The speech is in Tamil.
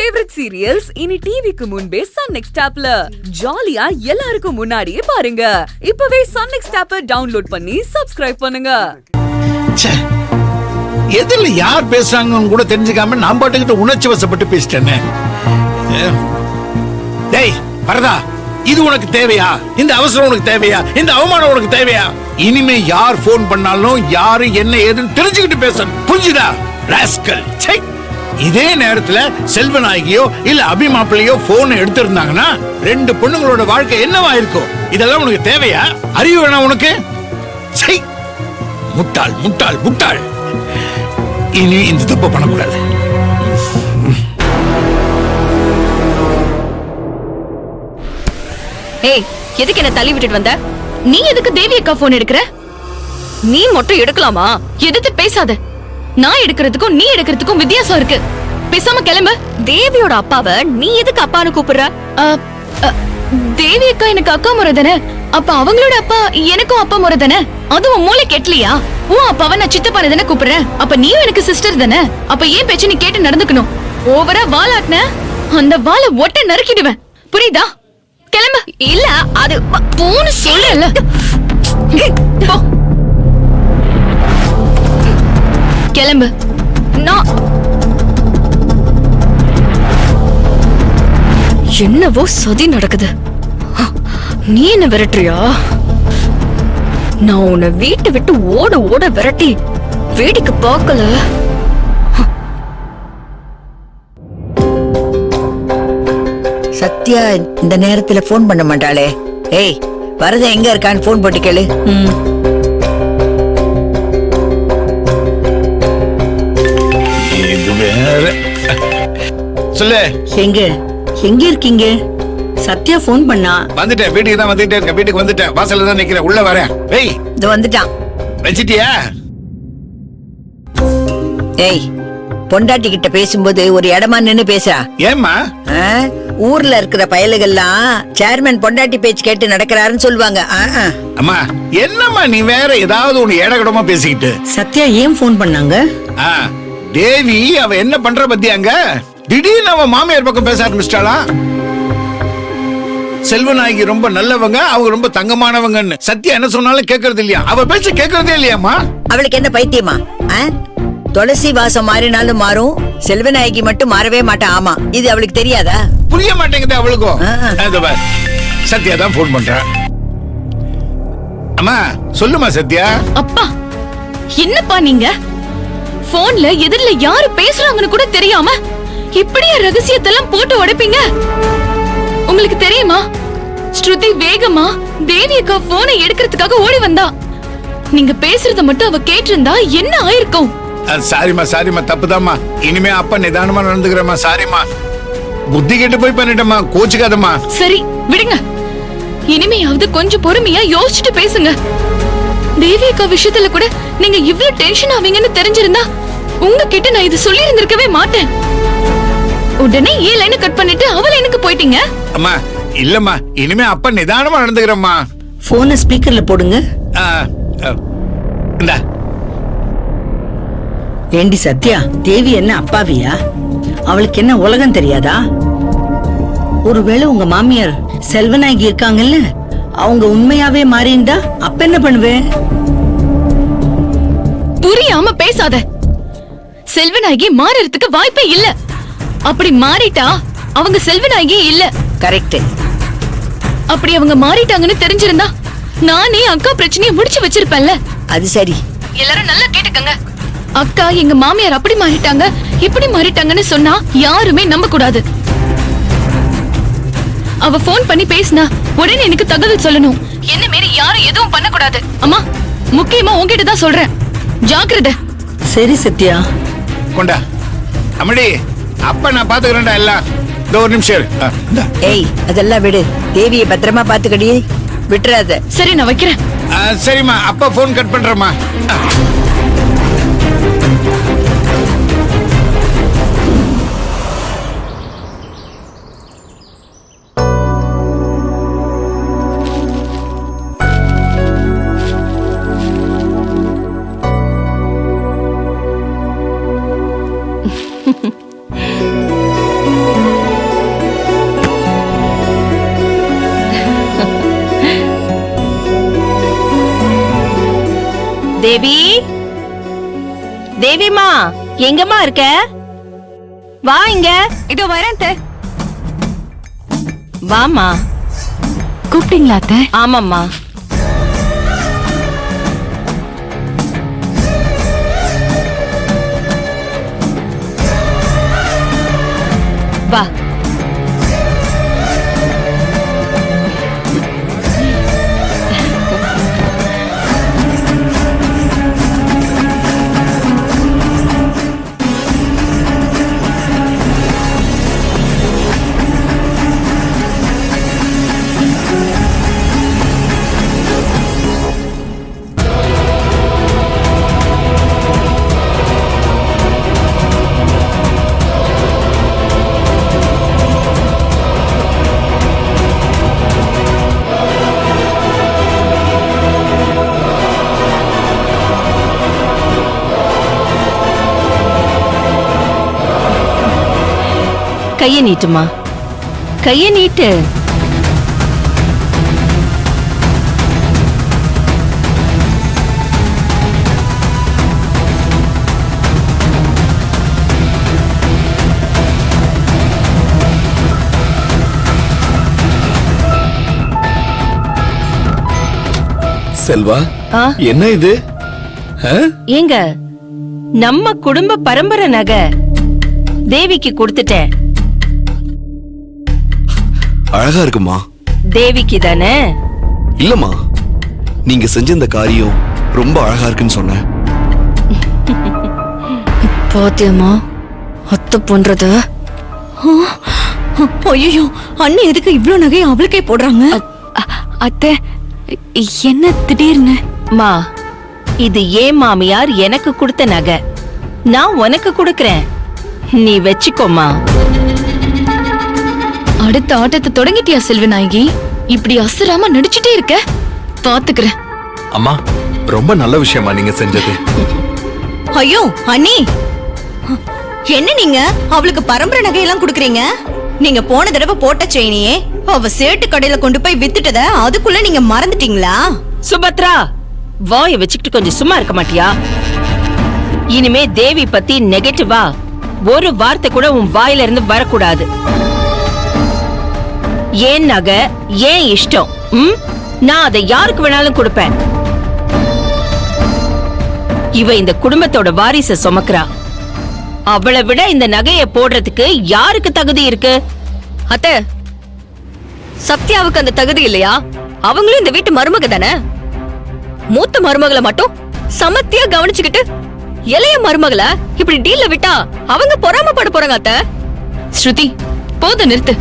ஃபேவரட் சீரியல்ஸ் இனி டிவிக்கு முன்பே சன் நெக்ஸ்ட் ஆப்ல ஜாலியா எல்லாருக்கும் முன்னாடியே பாருங்க. இப்பவே சன் நெக்ஸ்ட் ஆப்பை டவுன்லோட் பண்ணி சப்ஸ்கிரைப் பண்ணுங்க. எதில் யார் பேசுறாங்கன்னு கூட தெரிஞ்சுக்காம நான் பாட்டுக்கிட்ட உணர்ச்சி வசப்பட்டு பேசிட்டேன்னு. டேய் வரதா, இது உனக்கு தேவையா? இந்த அவசரம் உனக்கு தேவையா? இந்த அவமானம் உனக்கு தேவையா? இனிமே யார் போன் பண்ணாலும் யாரு என்ன ஏதுன்னு தெரிஞ்சுக்கிட்டு பேசணும், புரிஞ்சுதா? ராஸ்கல். இதே நேரத்துல செல்வநாயகியோ இல்ல அபிமாப்பிள்ளையோ போன் எடுத்திருந்தாங்கன்னா 2 பொண்ணுங்களோட வாழ்க்கை என்னவா இருக்கும்? இதெல்லாம் உனக்கு தேவையா? அறிவு வேணா உனக்கு? முட்டாள் முட்டாள் முட்டாள். இனி இந்த தப்பு பண்ணக்கூடாது. ஏய், எதுக்கு என்ன தள்ளி விட்டுட்டு வந்த? நீ எதுக்கு தேவி அக்கா போன் எடுக்கிற? நீ மட்டும் எடுக்கலாமா? எதுக்கு பேசாத. நான் எடுக்கிறதுக்கும் நீ எடுக்கிறதுக்கும் வித்தியாசம் இருக்கு. பேசாம கிளம்பு. தேவியோட அப்பாவை நீ எதுக்கு அப்பான்னு கூப்பிடுற? தேவி அக்கா எனக்கு அக்கா முறை தானே. அப்ப அவங்களோட அப்பா எனக்கும் அப்பா முறை தானே. அதுவும் மூளை கெட்டலியா? உன் அப்பாவை நான் சித்தப்பான தானே கூப்பிடுறேன். அப்ப நீயும் எனக்கு சிஸ்டர் தானே. அப்ப ஏன் பேச்சு நீ கேட்டு நடந்துக்கணும்? ஓவரா வாலாட்டின அந்த வாளை ஒட்ட நறுக்கிடுவேன், புரியுதா? கிளம்பு. இல்ல அது போன்னு சொல்லல. கிளம்பு. நான் என்னவோ சதி நடக்குது. நீ என்ன விரட்டுறியா? நான் உன்னை வீட்டை விட்டு ஓட ஓட விரட்டி வேடிக்கை பார்க்கல. சத்யா இந்த நேரத்துல போன் பண்ண மாட்டாளே. ஏய், வரத எங்க இருக்கான்னு போன் போட்டு கேளு. இது வேற. சொல்லு. எங்க இருக்கீங்க? சத்யா போன் பண்ணா. வந்துட்டேன், வீட்டுக்கு தான் வந்துட்டே இருக்கேன். வீட்டுக்கு வந்துட்டேன், வாசல்ல தான் நிக்கிறேன். உள்ள வரேன். ஏய், இது வந்துட்டான். வச்சிட்டியா? ஏய், பொண்டாட்டி கிட்ட பேசும்போது ஒரு இடமா நின்னு பேசுறா. ஏம்மா? ஊர்ல இருக்கிற பயலுகள்லாம் சேர்மன் பொண்டாட்டி பேச்சு கேட்டு நடக்கிறாருன்னு சொல்லுவாங்க. அம்மா என்னம்மா நீ வேற ஏதாவது ஒண்ணு ஏடகடமா பேசிக்கிட்டு. சத்யா ஏன் போன் பண்ணாங்க? தேவி அவ என்ன பண்ற பத்தியாங்க? திடீர்னு அவ மாமியார் பக்கம் பேச ஆரம்பிச்சிட்டாளா? செல்வநாயகி ரொம்ப நல்லவங்க, அவங்க ரொம்ப தங்கமானவங்கன்னு சத்யா என்ன சொன்னாலும் கேக்குறது இல்லையா? அவ பேச்ச கேக்குறதே இல்லையாமா? அவளுக்கு என்ன பைத்தியமா? துளசி வாசம் மாறினாலும் மாறும், செல்வநாயகி மட்டும் மாறவே மாட்டா. ஆமா, இது அவளுக்கு தெரியாதா? புரிய மாட்டேங்குது அவளுக்கும். சத்யா தான் போன் பண்றா. அம்மா சொல்லுமா சத்யா. அப்பா என்னப்பா நீங்க போன்ல எதிரில யாரு பேசுறாங்கன்னு கூட தெரியாம இப்படியே ரகசியத்தெல்லாம் போட்டு உடைப்பீங்க? உங்களுக்கு தெரியுமா, ஸ்ருதி வேகமா தேவி அக்கா போனை எடுக்கிறதுக்காக ஓடி வந்தா. நீங்க பேசுறத மட்டும் அவ கேட்டிருந்தா என்ன ஆயிருக்கும்? சாரிமா சாரிமா, தப்புதாம்மா. இனிமே அப்பா நிதானமா நடந்துக்கிறேம்மா. சாரிமா, புத்தி கெட்டு போய் பண்ணிட்டேம்மா, கோச்சுக்காதம்மா. சரி விடுங்க. இனிமையாவது கொஞ்சம் பொறுமையா யோசிச்சுட்டு பேசுங்க. தேவி அக்கா விஷயத்துல கூட நீங்க இவ்ளோ டென்ஷன் ஆவீங்கன்னு தெரிஞ்சிருந்தா உங்ககிட்ட நான் இது சொல்லி இருந்திருக்கவே மாட்டேன். உடனே ஏன் லைனை கட் பண்ணிட்டு அவ லைனுக்கு போயிட்டீங்க. அம்மா இல்லம்மா, இனிமே அப்பா நிதானமா நடந்துக்கிறேம்மா. போனை ஸ்பீக்கர்ல போடுங்க. இந்தா. ஏண்டி சத்யா, தேவி என்ன அப்பாவியா? அவளுக்கு என்ன உலகம் தெரியாதா? ஒருவேளை உங்க மாமியார் செல்வநாயகி இருக்காங்கல்ல, அவங்க உண்மையாவே மாறிண்டா அப்ப என்ன பண்ணுவேன்? புரியாம பேசாத. செல்வநாயகி மாறறதுக்கு வாய்ப்பே இல்ல. அப்படி மாறிட்டா அவங்க செல்வநாயகி இல்ல. கரெக்ட். அப்படி அவங்க மாறிட்டாங்கன்னு தெரிஞ்சிருந்தா நானே அக்கா பிரச்சனையை முடிச்சு வச்சிருப்பேன்ல. அது சரி. எல்லாரும் நல்லா கேட்டுக்கங்க. அக்கா எங்க மாமியார் அப்படி மாறிட்டாங்க இப்படி மாறிட்டாங்கன்னு சொன்னா யாருமே நம்ப கூடாது. அவ போன் பண்ணி பேசினா உடனே எனக்கு தகவல் சொல்லணும். என்ன மாரி யாரும் எதுவும் பண்ண கூடாது. அம்மா முக்கியமா உன்கிட்ட தான் சொல்றேன், ஜாக்கிரதை. சரி சத்யா. கொண்டா அம்மடி, அப்ப நான் பாத்துக்கிறேன்டா எல்லாம். இந்த ஒரு நிமிஷம். ஏய், அதெல்லாம் விடு. தேவியை பத்திரமா பாத்துக்கடி, விட்டுறாத. சரி நான் வைக்கிறேன். சரிம்மா, அப்பா போன் கட் பண்றேம்மா. தேவி, தேவிமா எங்கம்மா இருக்க? வா இங்க. இதோ வரேன். வாமா. கூப்பிட்டீங்களா அத்தை? ஆமாம்மா. வா. கைய நீட்டுமா, கைய நீட்டு. செல்வா, ஆ? என்ன இது? ஏங்க, நம்ம குடும்ப பரம்பரை நகை தேவிக்கு கொடுத்துட்டேன். அழகா இருக்குமா? தேவிக்கு தானே? இல்லம்மா, நீங்க செஞ்ச இந்த காரியம் ரொம்ப அழகா இருக்குன்னு சொன்ன. பாத்தியம்மா அத்தை பண்றத? ஐயோ, அண்ணி எதுக்கு இவ்ளோ நகை அவளுக்கே போடுறாங்க? அத்தை என்ன திடீர்னு? மா, இது ஏன் மாமியார் எனக்கு கொடுத்த நகை, நான் உனக்கு கொடுக்கறேன், நீ வச்சுக்கோமா. அடுத்த ஆட்டத்தை தொடங்கிட்டியா செல்வநாயகி? இப்படி அசராம நடிச்சுட்டே இருக்க, பாத்துக்கிறேன். அம்மா, ரொம்ப நல்ல விஷயமா நீங்க செஞ்சது. ஐயோ அண்ணி, என்ன நீங்க அவளுக்கு பரம்பரை நகையெல்லாம் குடுக்கறீங்க? நீங்க போன தடவை போட்ட செயினியே அவ சேட்டு கடையில கொண்டு போய் வித்துட்டத அதுக்குள்ள நீங்க மறந்துட்டீங்களா? சுபத்ரா, வாய வச்சுக்கிட்டு கொஞ்சம் சும்மா இருக்க மாட்டியா? இனிமே தேவி பத்தி நெகட்டிவா ஒரு வார்த்தை கூட உன் வாயில இருந்து வரக்கூடாது. ஏன் நகை, ஏன் இஷ்டம், நான் அதை யாருக்கு வேணாலும் கொடுப்பேன். இவ இந்த குடும்பத்தோட வாரிசை சுமக்கிறா. அவளை விட இந்த நகையை போடுறதுக்கு யாருக்கு தகுதி இருக்கு? அத்தை, சத்யாவுக்கு அந்த தகுதி இல்லையா? அவங்களும் இந்த வீட்டு மருமக தானே. மூத்த மருமகளை மட்டும் சமத்தியா கவனிச்சுக்கிட்டு இளைய மருமகளை இப்படி டீல்ல விட்டா அவங்க பொறாமப்பட போறாங்க. அத்தை, ஸ்ருதி போத நிறுத்து.